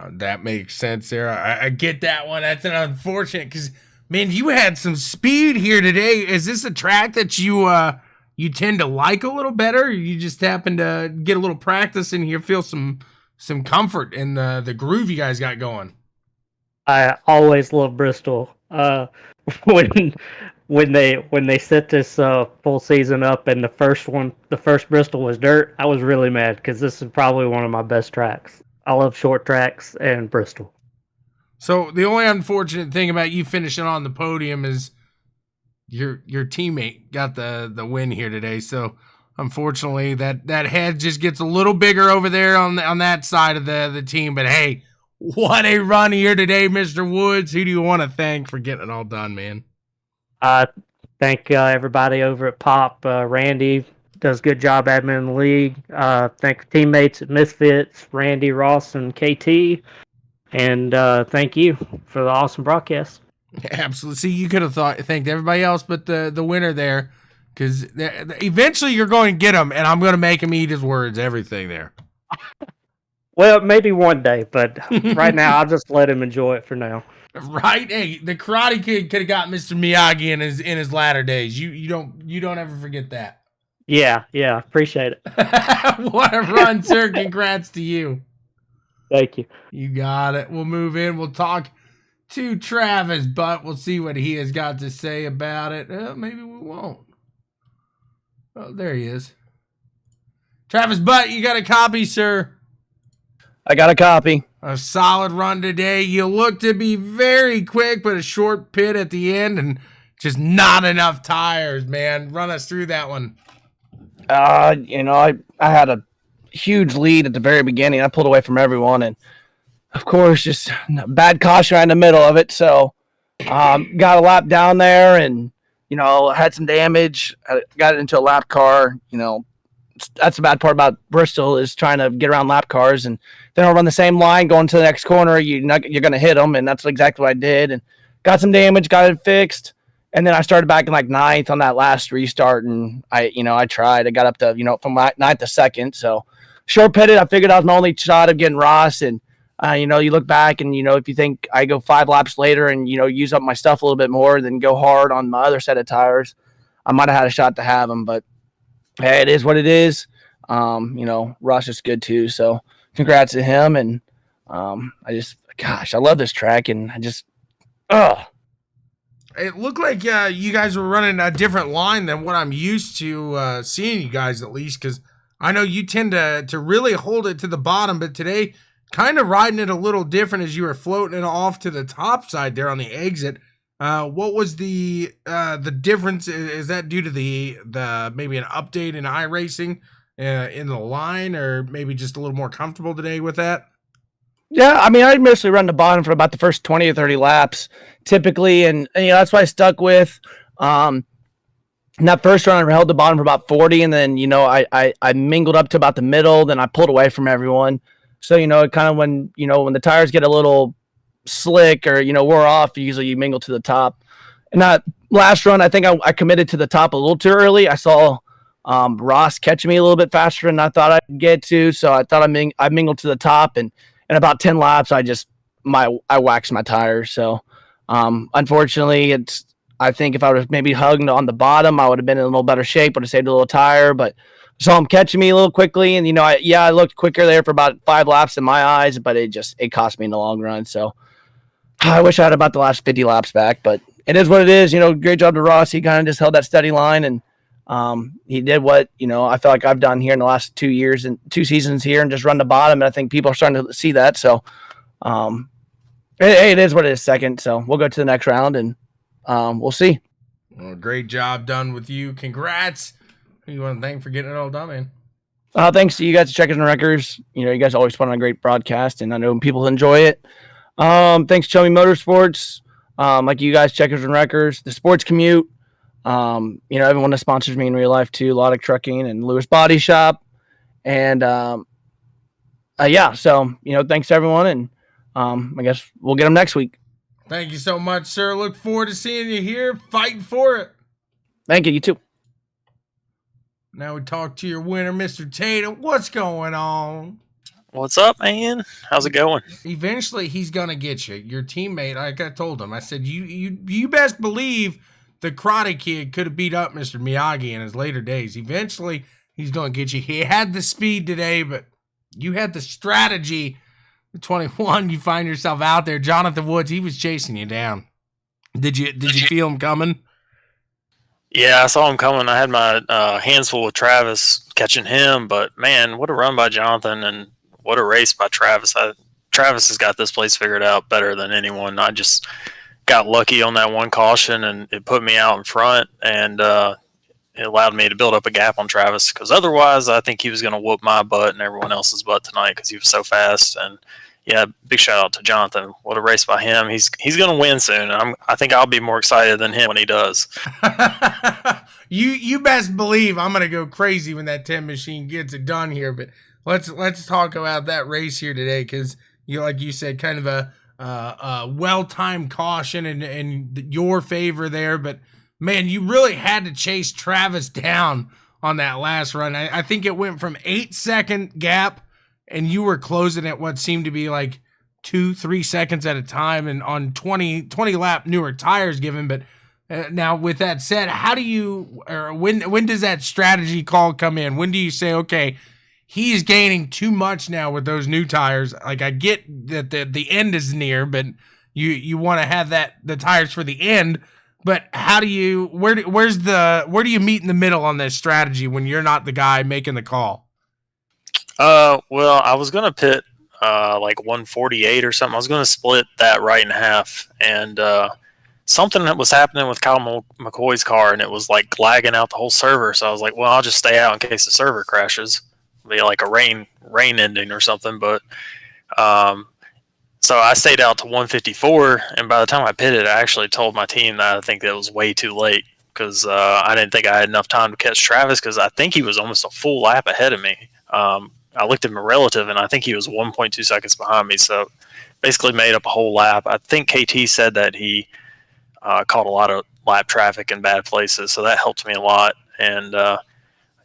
A: That makes sense there. I get that one. That's an unfortunate because, man, you had some speed here today. Is this a track that you tend to like a little better? Or you just happen to get a little practice in here, feel some comfort in the groove you guys got going?
D: I always love Bristol. When when they set this full season up and the first Bristol was dirt, I was really mad because this is probably one of my best tracks. I love short tracks and Bristol.
A: So the only unfortunate thing about you finishing on the podium is your teammate got the win here today. So unfortunately, that head just gets a little bigger over there on that side of the team. But hey, what a run here today, Mr. Woods. Who do you want to thank for getting it all done, man?
D: Thank everybody over at Pop. Randy does a good job admin the league. Thank teammates at Misfits, Randy, Ross, and KT. And thank you for the awesome broadcast.
A: Absolutely. See, you could have thanked everybody else but the winner there, because eventually you're going to get him, and I'm going to make him eat his words, everything there.
D: Well, maybe one day, but right now I'll just let him enjoy it for now.
A: Right? Hey, the Karate Kid could have got Mr. Miyagi in his latter days. You don't ever forget that.
D: Yeah, appreciate it.
A: What a run, sir. Congrats to you.
D: Thank you.
A: You got it. We'll move in. We'll talk to Travis, but we'll see what he has got to say about it. Maybe we won't. Oh, there he is. Travis Butt, you got a copy, sir?
E: I got a copy.
A: A solid run today. You look to be very quick, but a short pit at the end and just not enough tires, man. Run us through that one.
E: I had a huge lead at the very beginning. I pulled away from everyone, and of course, just bad caution right in the middle of it. So, got a lap down there, and had some damage. I got into a lap car. That's the bad part about Bristol is trying to get around lap cars, and then I'll run the same line going to the next corner. You're going to hit them, and that's exactly what I did. And got some damage, got it fixed, and then I started back in like ninth on that last restart, and I tried. I got up to from ninth to second, so short pitted. I figured I was my only shot of getting Ross, and you look back, and if you think I go 5 laps later and use up my stuff a little bit more, then go hard on my other set of tires, I might have had a shot to have them, but. Hey, it is what it is. Ross is good too. So congrats to him. And I love this track. And
A: It looked like you guys were running a different line than what I'm used to seeing you guys, at least, because I know you tend to really hold it to the bottom, but today kind of riding it a little different as you were floating it off to the top side there on the exit. What was the difference? Is that due to the maybe an update in iRacing in the line, or maybe just a little more comfortable today with that?
E: Yeah, I mean, I mostly run the bottom for about the first 20 or 30 laps typically, and that's what I stuck with. In that first run, I held the bottom for about 40, and then I mingled up to about the middle. Then I pulled away from everyone. So kind of when the tires get a little slick or wore off, usually you mingle to the top. And that last run, I think I committed to the top a little too early. I saw Ross catch me a little bit faster than I thought I'd get to, so I thought I mingled to the top, and in about 10 laps I waxed my tires. So unfortunately, I think if I was maybe hugged on the bottom, I would have been in a little better shape, would have saved a little tire, but I saw him catching me a little quickly, and I looked quicker there for about 5 laps in my eyes, but it cost me in the long run. So I wish I had about the last 50 laps back, but it is what it is. Great job to Ross. He kind of just held that steady line, and he did what, I feel like I've done here in the last 2 years and 2 seasons here, and just run the bottom. And I think people are starting to see that. So it is what it is second. So we'll go to the next round, and we'll see.
A: Well, great job done with you. Congrats. Who you want to thank for getting it all done, man?
E: Thanks to you guys, Checkers and Wreckers. You guys always put on a great broadcast, and I know people enjoy it. Thanks, Chummy Motorsports, like you guys, Checkers and Wreckers, the Sports Commute, everyone that sponsors me in real life too, Logic Trucking and Lewis Body Shop, and so thanks to everyone, and I guess we'll get them next week.
A: Thank you so much, sir. Look forward to seeing you here, fighting for it.
E: Thank you. You too.
A: Now we talk to your winner, Mr. Tatum. What's going on?
F: What's up, man? How's it going?
A: Eventually, he's gonna get you. Your teammate, like I told him, I said, you best believe the Karate Kid could have beat up Mr. Miyagi in his later days. Eventually, he's gonna get you. He had the speed today, but you had the strategy. 21, you find yourself out there. Jonathan Woods, he was chasing you down. Did you feel him coming?
F: Yeah, I saw him coming. I had my hands full with Travis catching him, but man, what a run by Jonathan and what a race by Travis. Travis has got this place figured out better than anyone. I just got lucky on that one caution, and it put me out in front, and it allowed me to build up a gap on Travis, because otherwise I think he was going to whoop my butt and everyone else's butt tonight because he was so fast. And yeah, big shout out to Jonathan. What a race by him. He's going to win soon. I think I'll be more excited than him when he does.
A: You best believe I'm gonna go crazy when that 10 machine gets it done here. But let's talk about that race here today, because like you said, kind of a well-timed caution in your favor there. But man, you really had to chase Travis down on that last run. I think it went from 8-second gap, and you were closing at what seemed to be like 2-3 seconds at a time, and on 20 lap newer tires given. But now with that said, how do you, or when does that strategy call come in? When do you say, okay, he's gaining too much now with those new tires? Like, I get that the end is near, but you want to have the tires for the end. But how do you, where do you meet in the middle on this strategy when you're not the guy making the call?
F: Well, I was gonna pit like 148 or something. I was gonna split that right in half, and something that was happening with Kyle McCoy's car, and it was like lagging out the whole server. So I was like, well, I'll just stay out in case the server crashes. It'll be like a rain ending or something. But so I stayed out to 154, and by the time I pitted, I actually told my team that I think that was way too late, because I didn't think I had enough time to catch Travis, because I think he was almost a full lap ahead of me. I looked at my relative, and I think he was 1.2 seconds behind me, so basically made up a whole lap. I think KT said that he caught a lot of lap traffic in bad places, so that helped me a lot. And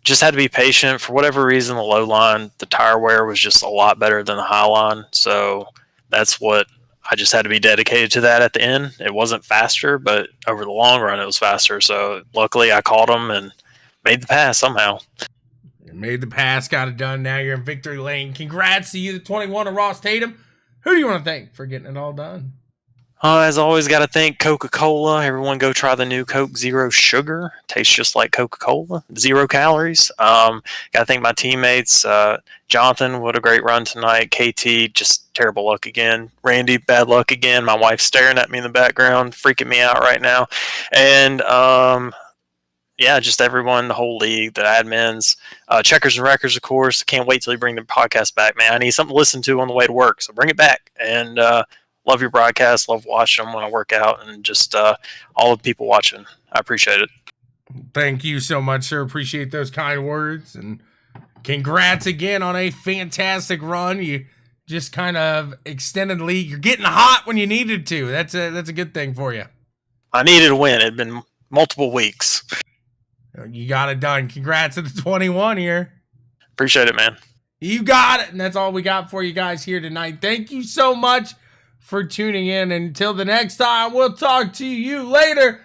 F: just had to be patient. For whatever reason, the low line, the tire wear was just a lot better than the high line, so that's what I just had to be dedicated to that at the end. It wasn't faster, but over the long run, it was faster. So luckily, I caught him and made the pass somehow.
A: Made the pass, got it done. Now you're in victory lane. Congrats to you, the 21 of Ross Tatum. Who do you want to thank for getting it all done?
F: As always, got to thank Coca-Cola. Everyone go try the new Coke Zero Sugar. Tastes just like Coca-Cola. 0 calories. Got to thank my teammates. Jonathan, what a great run tonight. KT, just terrible luck again. Randy, bad luck again. My wife's staring at me in the background, freaking me out right now. And yeah, just everyone, the whole league, the admins, Checkers and Wreckers, of course. Can't wait till you bring the podcast back, man. I need something to listen to on the way to work, so bring it back. And love your broadcast, love watching them when I work out, and just all the people watching. I appreciate it.
A: Thank you so much, sir. Appreciate those kind words, and congrats again on a fantastic run. You just kind of extended the league. You're getting hot when you needed to. That's a good thing for you.
F: I needed a win. It had been multiple weeks.
A: You got it done. Congrats to the 21 here.
F: Appreciate it, man.
A: You got it. And that's all we got for you guys here tonight. Thank you so much for tuning in. Until the next time, we'll talk to you later.